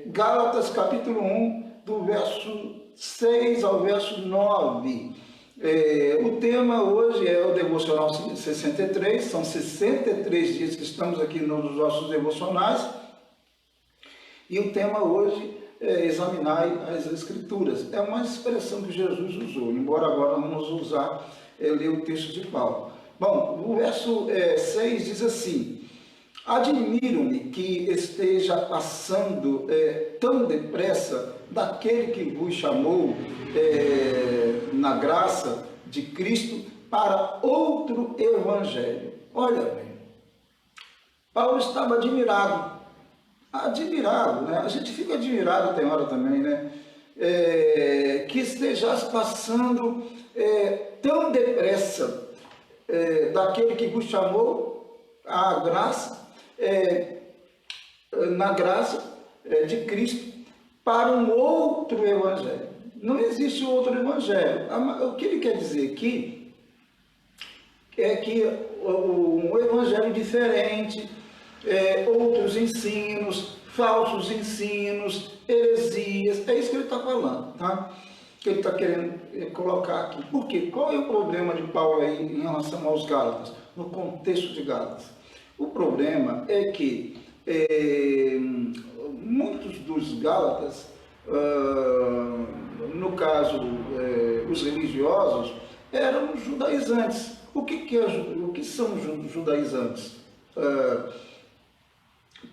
Gálatas capítulo 1, do verso 6 ao verso 9. O tema hoje é o devocional 63, são 63 dias que estamos aqui nos nossos devocionais, e o tema hoje é examinar as Escrituras. É uma expressão que Jesus usou, embora agora vamos usar, ler o texto de Paulo. Bom, o verso 6 diz assim: admiro-me que esteja passando tão depressa daquele que vos chamou na graça de Cristo para outro evangelho. Olha bem, Paulo estava admirado, né? A gente fica admirado tem hora também, né? Que estejas passando tão depressa daquele que vos chamou à graça, na graça de Cristo para um outro evangelho. Não existe outro evangelho. O que ele quer dizer aqui é que um evangelho diferente, outros ensinos, falsos ensinos, heresias, é isso que ele está falando, tá? Que ele está querendo colocar aqui. Por quê? Qual é o problema de Paulo aí em relação aos Gálatas, no contexto de Gálatas? O problema é que muitos dos Gálatas, no caso os religiosos, eram judaizantes. O que são judaizantes?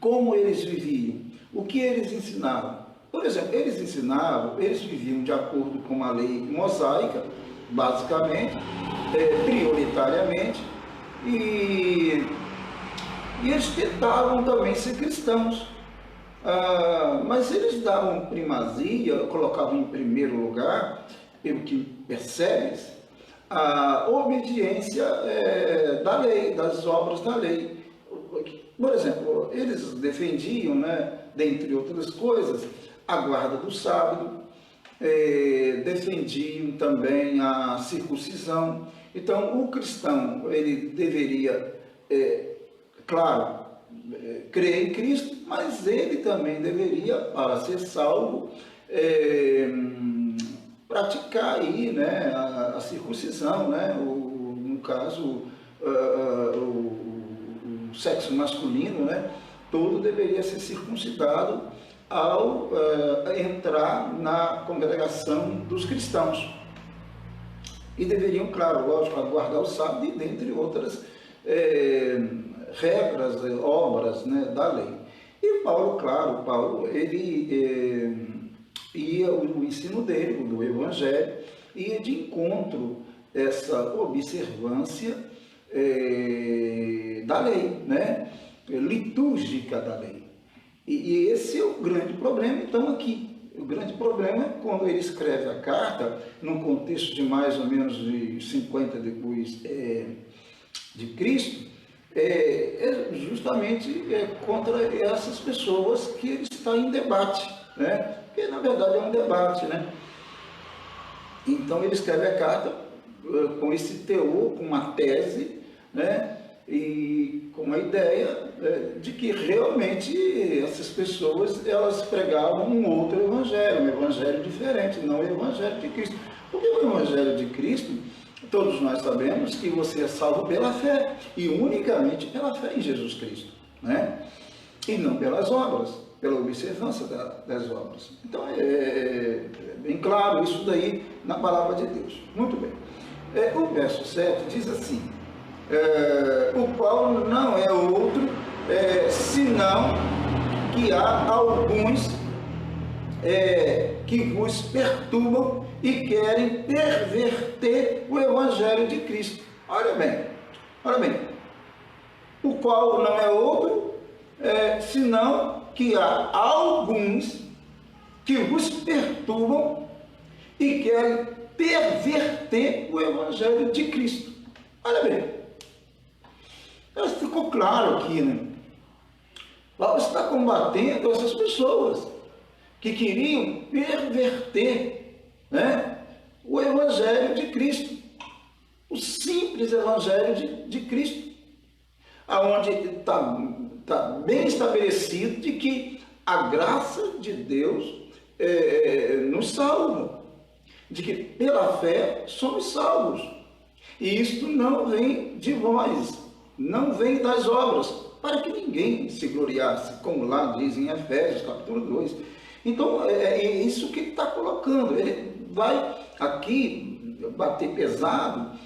Como eles viviam? O que eles ensinavam? Por exemplo, eles viviam de acordo com a lei mosaica, basicamente, prioritariamente, e eles tentavam também ser cristãos, mas eles davam primazia, colocavam em primeiro lugar, pelo que percebes, a obediência da lei, das obras da lei. Por exemplo, eles defendiam, né, dentre outras coisas, a guarda do sábado, defendiam também a circuncisão. Então, o cristão, ele deveria, claro, crer em Cristo, mas ele também deveria, para ser salvo, praticar aí, né, a circuncisão, né, no caso, o sexo masculino, né, todo deveria ser circuncidado ao entrar na congregação dos cristãos. E deveriam, claro, lógico, guardar o sábado, e dentre outras regras, obras, né, da lei. E Paulo, ele ia, o ensino dele, do Evangelho, ia de encontro a essa observância da lei, né, litúrgica da lei. E esse é o grande problema, então, aqui. O grande problema é quando ele escreve a carta, num contexto de mais ou menos de 50 depois de Cristo, justamente contra essas pessoas que ele está em debate, né? Porque, na verdade, é um debate, né? Então, ele escreve a carta com esse teor, com uma tese, né? E com a ideia de que realmente essas pessoas, elas pregavam um outro evangelho, um evangelho diferente, não o evangelho de Cristo. Porque o evangelho de Cristo, todos nós sabemos que você é salvo pela fé, e unicamente pela fé em Jesus Cristo, né? E não pelas obras, pela observância das obras. Então, é bem claro isso daí na palavra de Deus. Muito bem. O verso 7 diz assim: o qual não é outro, senão que há alguns que vos perturbam e querem perverter o evangelho de Cristo. Olha bem, o qual não é outro, senão que há alguns que vos perturbam e querem perverter o evangelho de Cristo. Olha bem, ficou claro aqui, né? Paulo está combatendo essas pessoas que queriam perverter, né, o evangelho de Cristo, o simples evangelho de Cristo, aonde está bem estabelecido de que A graça de Deus nos salva, de que pela fé somos salvos. E isto não vem de vós, não vem das obras, para que ninguém se gloriasse, como lá diz em Efésios capítulo 2. Então, é isso que ele está colocando. Ele vai aqui bater pesado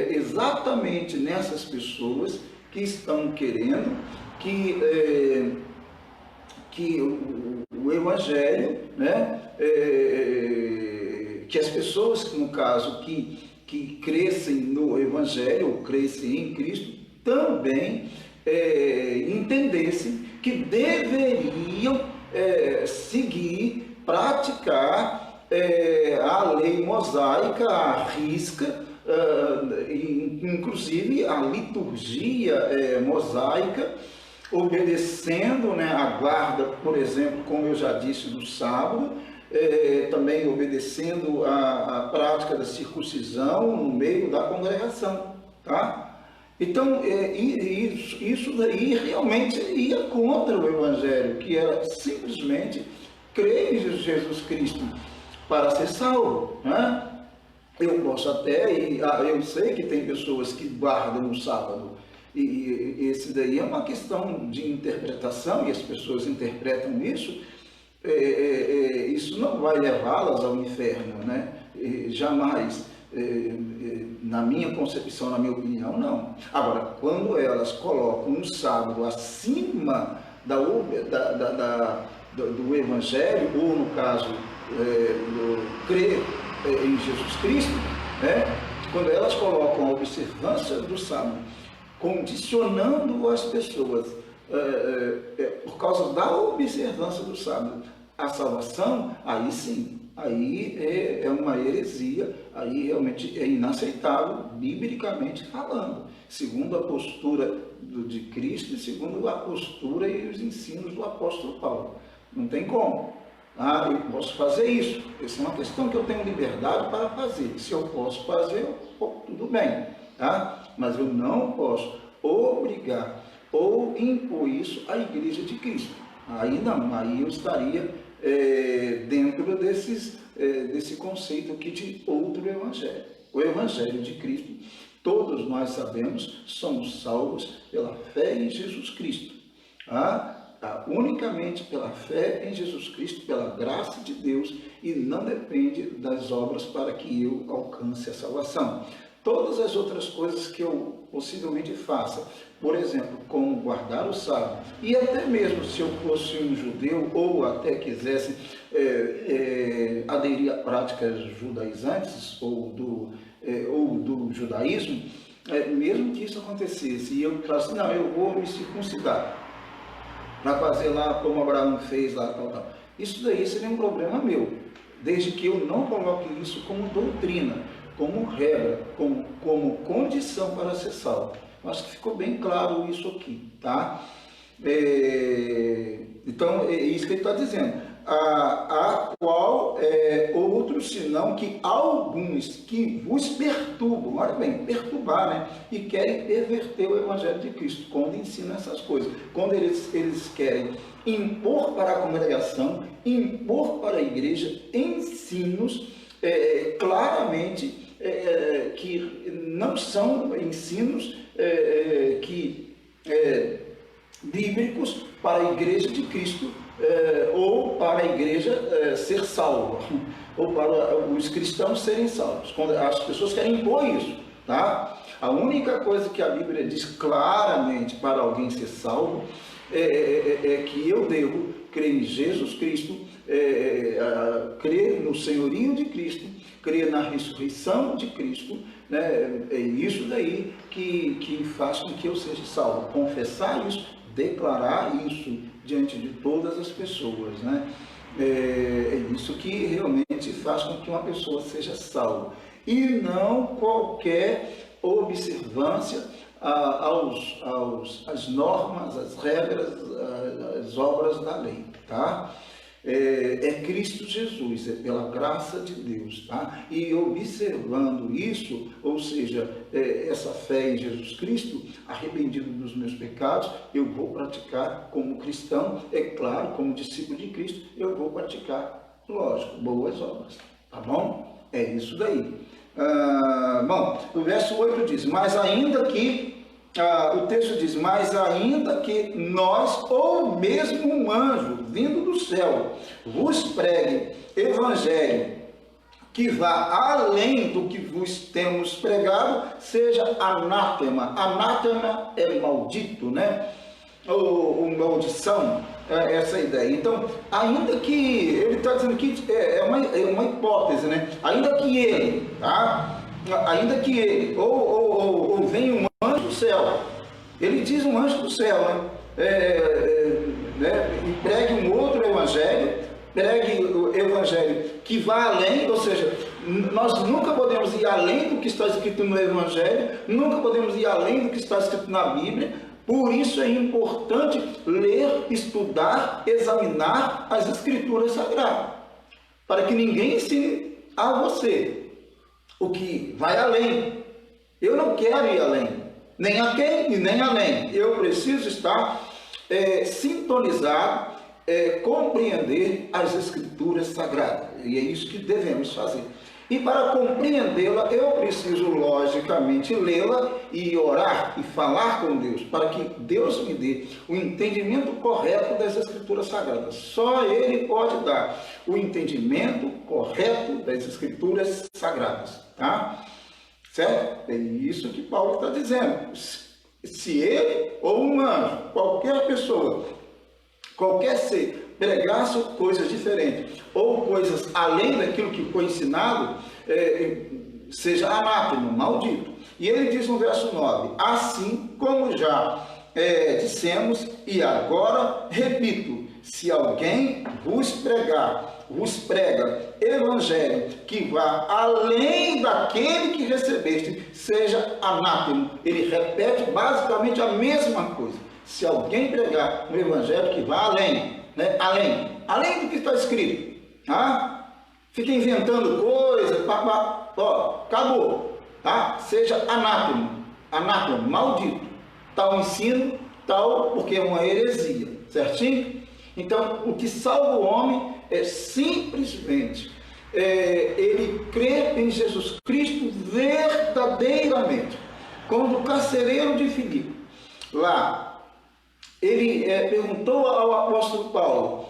exatamente nessas pessoas que estão querendo que o Evangelho, né, que as pessoas, no caso, que crescem no Evangelho, ou crescem em Cristo, também entendessem que deveriam seguir, praticar a lei mosaica, a risca, inclusive a liturgia mosaica, obedecendo, né, a guarda, por exemplo, como eu já disse, do sábado, também obedecendo a prática da circuncisão no meio da congregação, tá? Então, isso daí realmente ia contra o Evangelho, que era simplesmente crer em Jesus Cristo para ser salvo, né? Eu posso até, eu sei que tem pessoas que guardam o sábado, e esse daí é uma questão de interpretação, e as pessoas interpretam isso, isso não vai levá-las ao inferno, né? Jamais, na minha concepção, na minha opinião, não. Agora, quando elas colocam o sábado acima do Evangelho, ou no caso, crer em Jesus Cristo, né? Quando elas colocam a observância do sábado, condicionando as pessoas, por causa da observância do sábado, a salvação, aí sim, aí é uma heresia, aí realmente é inaceitável, biblicamente falando, segundo a postura de Cristo e segundo a postura e os ensinos do apóstolo Paulo. Não tem como. Eu posso fazer isso. Essa é uma questão que eu tenho liberdade para fazer. Se eu posso fazer, tudo bem, tá? Mas eu não posso obrigar ou impor isso à Igreja de Cristo. Aí não, aí eu estaria dentro desse conceito aqui de outro Evangelho. O Evangelho de Cristo, todos nós sabemos, somos salvos pela fé em Jesus Cristo. Unicamente pela fé em Jesus Cristo, pela graça de Deus, e não depende das obras para que eu alcance a salvação. Todas as outras coisas que eu possivelmente faça, por exemplo, como guardar o sábado, e até mesmo se eu fosse um judeu ou até quisesse aderir a práticas judaizantes ou do judaísmo, mesmo que isso acontecesse e eu falasse, não, eu vou me circuncidar, para fazer lá como Abraão fez lá, tal. Isso daí seria um problema meu, desde que eu não coloque isso como doutrina, como regra, como condição para ser salvo. Acho que ficou bem claro isso aqui, tá? Então, é isso que ele está dizendo. A qual outros, senão que alguns que vos perturbam, olha bem, perturbar, né? E querem perverter o Evangelho de Cristo, quando ensinam essas coisas. Quando eles querem impor para a congregação, impor para a igreja ensinos claramente que não são ensinos bíblicos para a igreja de Cristo, ou para a igreja ser salva, ou para os cristãos serem salvos. Quando as pessoas querem impor isso, tá? A única coisa que a Bíblia diz claramente para alguém ser salvo é que eu devo crer em Jesus Cristo, crer no senhorio de Cristo, crer na ressurreição de Cristo, né? É isso daí que faz com que eu seja salvo. Confessar isso, declarar isso diante de todas as pessoas, né? É isso que realmente faz com que uma pessoa seja salva. E não qualquer observância às normas, às regras, às obras da lei, tá? é Cristo Jesus, é pela graça de Deus, tá? E observando isso, ou seja, essa fé em Jesus Cristo, arrependido dos meus pecados, eu vou praticar como cristão, é claro, como discípulo de Cristo, eu vou praticar, lógico, boas obras, tá bom? É isso daí. Bom, o verso 8 diz, mas ainda que, o texto diz, mas ainda que nós, ou mesmo um anjo vindo do céu, vos pregue evangelho que vá além do que vos temos pregado, seja anátema. Anátema é maldito, né? Ou maldição, essa ideia. Então, ainda que, ele está dizendo que é uma hipótese, né? Ainda que ele, tá? Ainda que ele, ou venha um anjo do céu, ele diz um anjo do céu, e pregue um outro evangelho, pregue o evangelho que vá além, ou seja, nós nunca podemos ir além do que está escrito no evangelho, nunca podemos ir além do que está escrito na Bíblia. Por isso é importante ler, estudar, examinar as Escrituras Sagradas, para que ninguém ensine a você o que vai além. Eu não quero ir além, nem aqui e nem além. Eu preciso estar sintonizado, compreender as Escrituras Sagradas, e é isso que devemos fazer. E para compreendê-la, eu preciso, logicamente, lê-la e orar e falar com Deus, para que Deus me dê o entendimento correto das Escrituras Sagradas. Só Ele pode dar o entendimento correto das Escrituras Sagradas, tá? Certo? É isso que Paulo está dizendo. Se ele ou um anjo, qualquer pessoa, qualquer ser, pregasse coisas diferentes ou coisas além daquilo que foi ensinado, seja anátema, maldito. E ele diz no verso 9, assim como já dissemos e agora repito, se alguém vos prega evangelho que vá além daquele que recebeste, seja anátema. Ele repete basicamente a mesma coisa. Se alguém pregar um evangelho que vá além, né? Além do que está escrito, tá? Fica inventando coisas, acabou, tá? Seja anátema, maldito, tal ensino, tal, porque é uma heresia, certinho? Então, o que salva o homem é simplesmente ele crer em Jesus Cristo verdadeiramente. Quando o carcereiro de Filipe, lá, ele perguntou ao apóstolo Paulo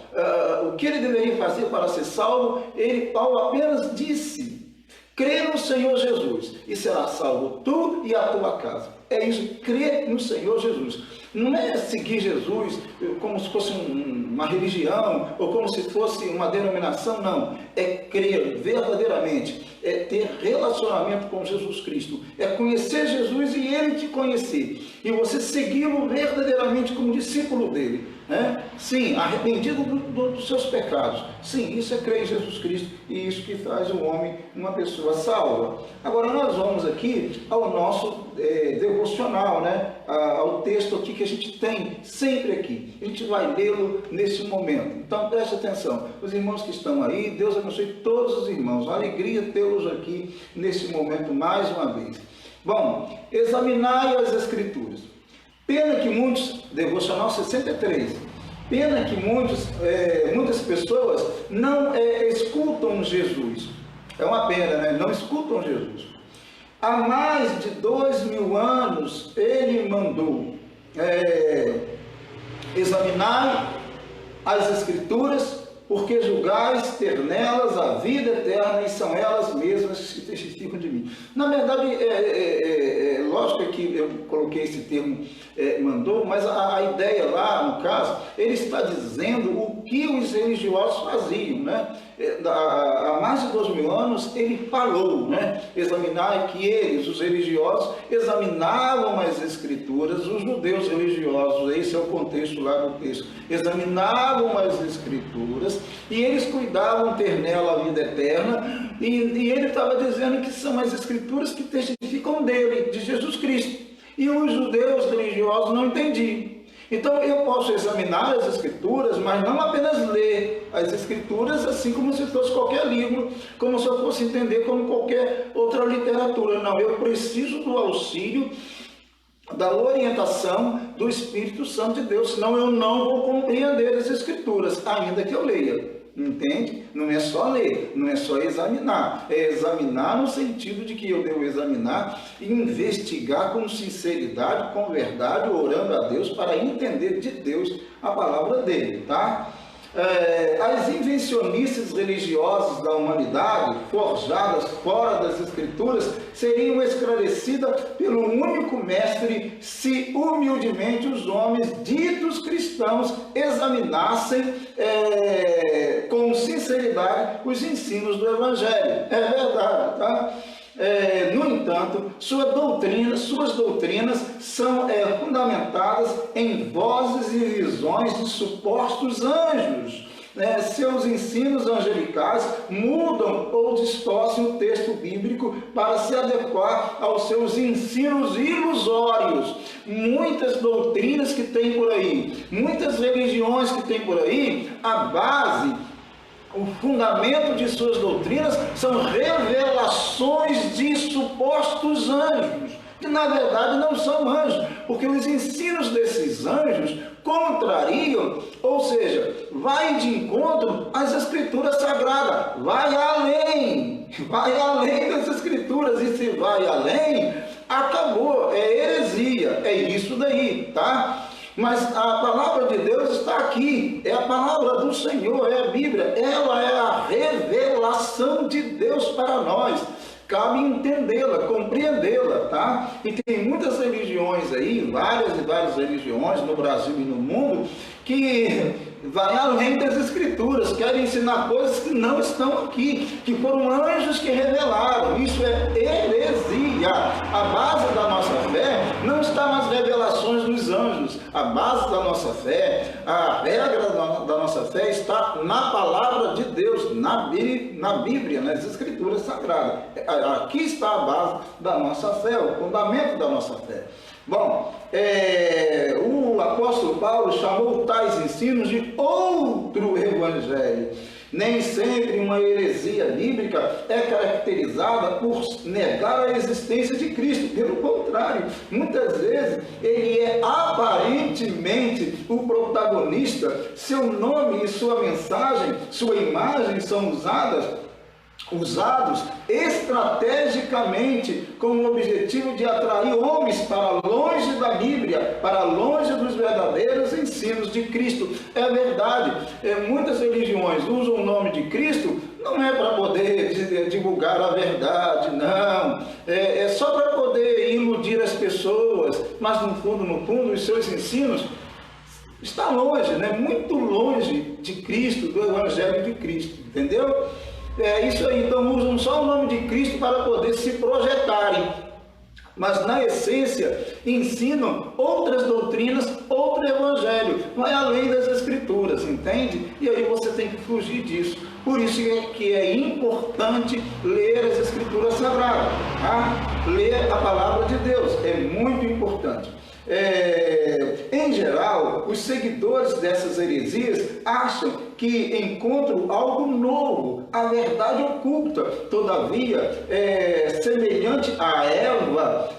o que ele deveria fazer para ser salvo, Paulo apenas disse, crê no Senhor Jesus e será salvo tu e a tua casa. É isso, crer no Senhor Jesus. Não é seguir Jesus como se fosse uma religião ou como se fosse uma denominação, não. É crer verdadeiramente, é ter relacionamento com Jesus Cristo, é conhecer Jesus e Ele te conhecer, e você segui-lo verdadeiramente como discípulo dele, né? Sim, arrependido dos seus pecados. Sim, isso é crer em Jesus Cristo, e isso que faz o homem uma pessoa salva. Agora nós vamos aqui ao nosso devocional, né? Ao texto aqui que a gente tem sempre aqui. A gente vai lê-lo nesse momento. Então preste atenção. Os irmãos que estão aí, Deus abençoe todos os irmãos. Uma alegria tê-los aqui nesse momento mais uma vez. Bom, examinai as Escrituras. Pena que muitos, devocional 63, pena que muitas pessoas não escutam Jesus. É uma pena, né? Não escutam Jesus. Há mais de 2000 anos ele mandou examinar as Escrituras, porque julgais ter nelas a vida eterna e são elas mesmas que testificam de mim. Na verdade, lógico que eu coloquei esse termo mandou, mas a ideia lá, no caso, ele está dizendo o que os religiosos faziam, né? Há mais de 2000 anos ele falou, né? Examinar que eles, os religiosos, examinavam as Escrituras, os judeus religiosos, esse é o contexto lá do texto, examinavam as Escrituras e eles cuidavam ter nela a vida eterna, e ele estava dizendo que são as Escrituras que testificam dele, de Jesus Cristo. E os judeus religiosos não entendiam. Então eu posso examinar as Escrituras, mas não apenas ler as Escrituras assim como se fosse qualquer livro, como se eu fosse entender como qualquer outra literatura. Não, eu preciso do auxílio, da orientação do Espírito Santo de Deus, senão eu não vou compreender as Escrituras, ainda que eu leia. Entende? Não é só ler, não é só examinar. É examinar no sentido de que eu devo examinar e investigar com sinceridade, com verdade, orando a Deus para entender de Deus a palavra dele, tá? As invencionices religiosas da humanidade, forjadas fora das Escrituras, seriam esclarecidas pelo único mestre se humildemente os homens ditos cristãos examinassem com sinceridade os ensinos do Evangelho. É verdade, tá? No entanto, suas doutrinas são fundamentadas em vozes e visões de supostos anjos. Seus ensinos angelicais mudam ou distorcem o texto bíblico para se adequar aos seus ensinos ilusórios. Muitas doutrinas que tem por aí, muitas religiões que tem por aí, a base, o fundamento de suas doutrinas são revelações de supostos anjos, que na verdade não são anjos, porque os ensinos desses anjos contrariam, ou seja, vai de encontro às Escrituras Sagradas, vai além das Escrituras, e se vai além, acabou, é heresia, é isso daí, tá? Mas a palavra de Deus está aqui, é a palavra do Senhor, é a Bíblia, ela é a revelação de Deus para nós. Cabe entendê-la, compreendê-la, tá? E tem muitas religiões aí, várias e várias religiões no Brasil e no mundo, que vai além das Escrituras, querem ensinar coisas que não estão aqui, que foram anjos que revelaram. Isso é heresia. A base da nossa fé não está nas revelações dos anjos. A base da nossa fé, a regra da nossa fé está na palavra de Deus, na Bíblia, nas Escrituras Sagradas. Aqui está a base da nossa fé, o fundamento da nossa fé. Bom, o apóstolo Paulo chamou tais ensinos de outro evangelho. Nem sempre uma heresia bíblica é caracterizada por negar a existência de Cristo. Pelo contrário, muitas vezes ele é aparentemente o protagonista. Seu nome e sua mensagem, sua imagem são usados estrategicamente com o objetivo de atrair homens para longe da Bíblia, para longe dos verdadeiros ensinos de Cristo. É verdade, muitas religiões usam o nome de Cristo, não é para poder divulgar a verdade, não, é só para poder iludir as pessoas, mas no fundo, os seus ensinos estão longe, né? Muito longe de Cristo, do Evangelho de Cristo, entendeu? É isso aí, então usam só o nome de Cristo para poder se projetarem, mas na essência ensinam outras doutrinas, outro evangelho, vai além das Escrituras, entende? E aí você tem que fugir disso. Por isso que é importante ler as Escrituras Sagradas, tá? Ler a palavra de Deus, é muito importante. Em geral, os seguidores dessas heresias acham que encontram algo novo, a verdade oculta. Todavia, semelhante a Eva,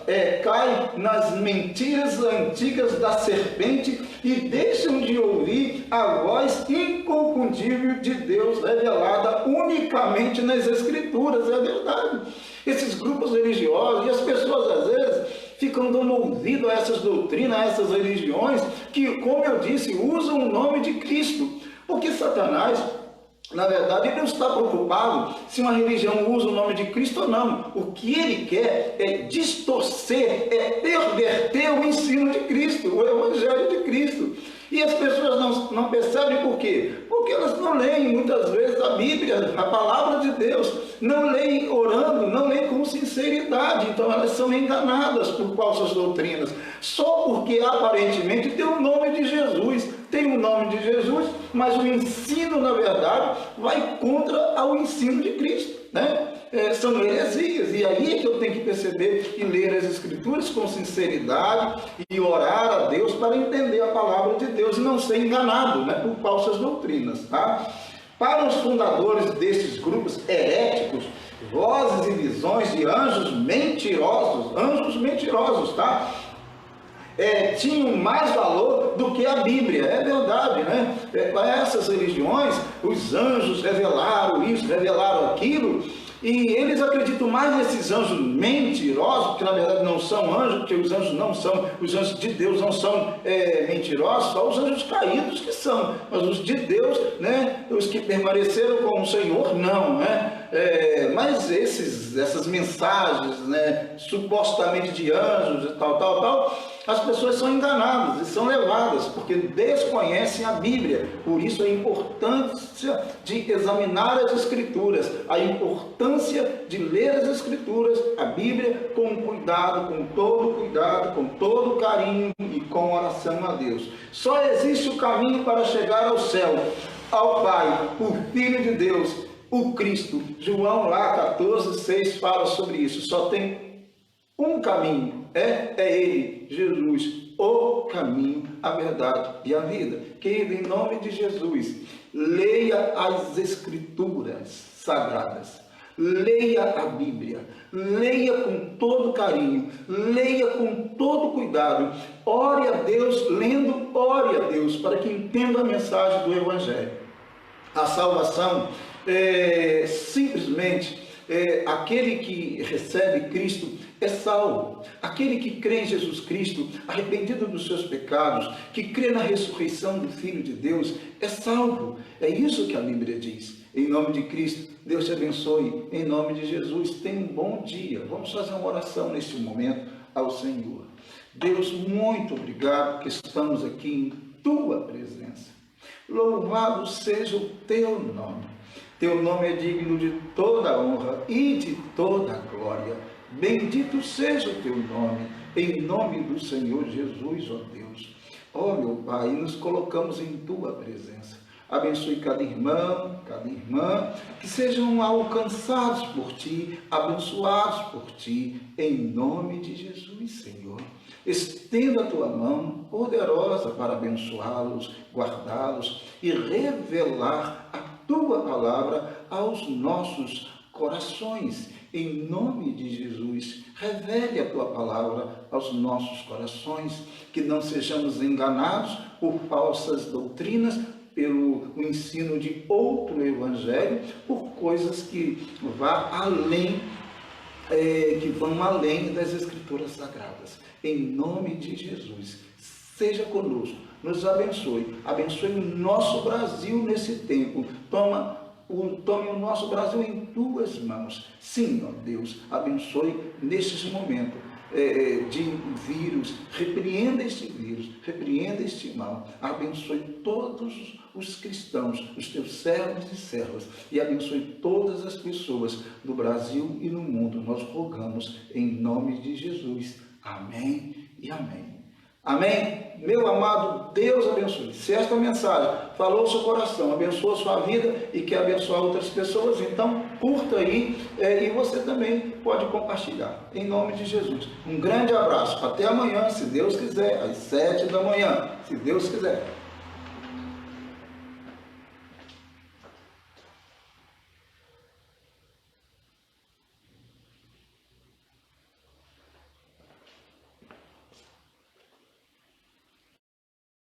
cai nas mentiras antigas da serpente e deixam de ouvir a voz inconfundível de Deus revelada unicamente nas Escrituras. É verdade. Esses grupos religiosos e as pessoas às vezes ficam dando ouvido a essas doutrinas, a essas religiões, que, como eu disse, usam o nome de Cristo. Porque Satanás, na verdade, ele não está preocupado se uma religião usa o nome de Cristo ou não. O que ele quer é distorcer, é perverter o ensino de Cristo, o Evangelho de Cristo. E as pessoas não percebem por quê? Porque elas não leem muitas vezes a Bíblia, a palavra de Deus, não leem orando, não leem com sinceridade, então elas são enganadas por falsas doutrinas, só porque aparentemente tem o nome de Jesus. tem o nome de Jesus, mas o ensino, na verdade, vai contra o ensino de Cristo, né? São heresias, e aí é que eu tenho que perceber e ler as Escrituras com sinceridade e orar a Deus para entender a palavra de Deus e não ser enganado, né, por falsas doutrinas, tá? Para os fundadores desses grupos heréticos, vozes e visões de anjos mentirosos, tá? Tinham mais valor do que a Bíblia, é verdade, né? Para essas religiões, os anjos revelaram isso, revelaram aquilo, e eles acreditam mais nesses anjos mentirosos, que na verdade não são anjos, porque os anjos de Deus não são mentirosos, só os anjos caídos que são, mas os de Deus, né, os que permaneceram com o Senhor, não, né? Mas essas mensagens, né, supostamente de anjos e tal, as pessoas são enganadas e são levadas, porque desconhecem a Bíblia. Por isso a importância de examinar as Escrituras, a importância de ler as Escrituras, a Bíblia, com cuidado, com todo carinho e com oração a Deus. Só existe o caminho para chegar ao céu, ao Pai, o Filho de Deus, o Cristo. João lá 14:6 fala sobre isso. Só tem um caminho, é Ele, Jesus, o caminho, a verdade e a vida. Querido, em nome de Jesus, leia as Escrituras Sagradas, leia a Bíblia, leia com todo carinho, leia com todo cuidado, ore a Deus, lendo, ore a Deus, para que entenda a mensagem do Evangelho. A salvação simplesmente aquele que recebe Cristo é salvo. Aquele que crê em Jesus Cristo, arrependido dos seus pecados, que crê na ressurreição do Filho de Deus, é salvo. É isso que a Bíblia diz. Em nome de Cristo, Deus te abençoe. Em nome de Jesus, tenha um bom dia. Vamos fazer uma oração neste momento ao Senhor. Deus, muito obrigado que estamos aqui em Tua presença. Louvado seja o Teu nome. Teu nome é digno de toda honra e de toda glória. Bendito seja o Teu nome, em nome do Senhor Jesus, ó Deus. Ó meu Pai, nos colocamos em Tua presença. Abençoe cada irmão, cada irmã, que sejam alcançados por Ti, abençoados por Ti, em nome de Jesus, Senhor. Estenda a Tua mão poderosa para abençoá-los, guardá-los e revelar a Tua palavra aos nossos corações. Em nome de Jesus, revele a Tua palavra aos nossos corações, que não sejamos enganados por falsas doutrinas, pelo ensino de outro evangelho, por coisas que vão além das Escrituras Sagradas. Em nome de Jesus, seja conosco, nos abençoe o nosso Brasil nesse tempo. Tome o nosso Brasil em Tuas mãos. Sim, ó Deus, abençoe nestes momentos de vírus. Repreenda este vírus, repreenda este mal. Abençoe todos os cristãos, os Teus servos e servas, e abençoe todas as pessoas do Brasil e no mundo. Nós rogamos em nome de Jesus. Amém e amém. Amém? Meu amado, Deus abençoe. Se esta mensagem falou o seu coração, abençoa a sua vida e quer abençoar outras pessoas, então curta aí e você também pode compartilhar. Em nome de Jesus. Um grande abraço. Até amanhã, se Deus quiser, às 7 da manhã, se Deus quiser.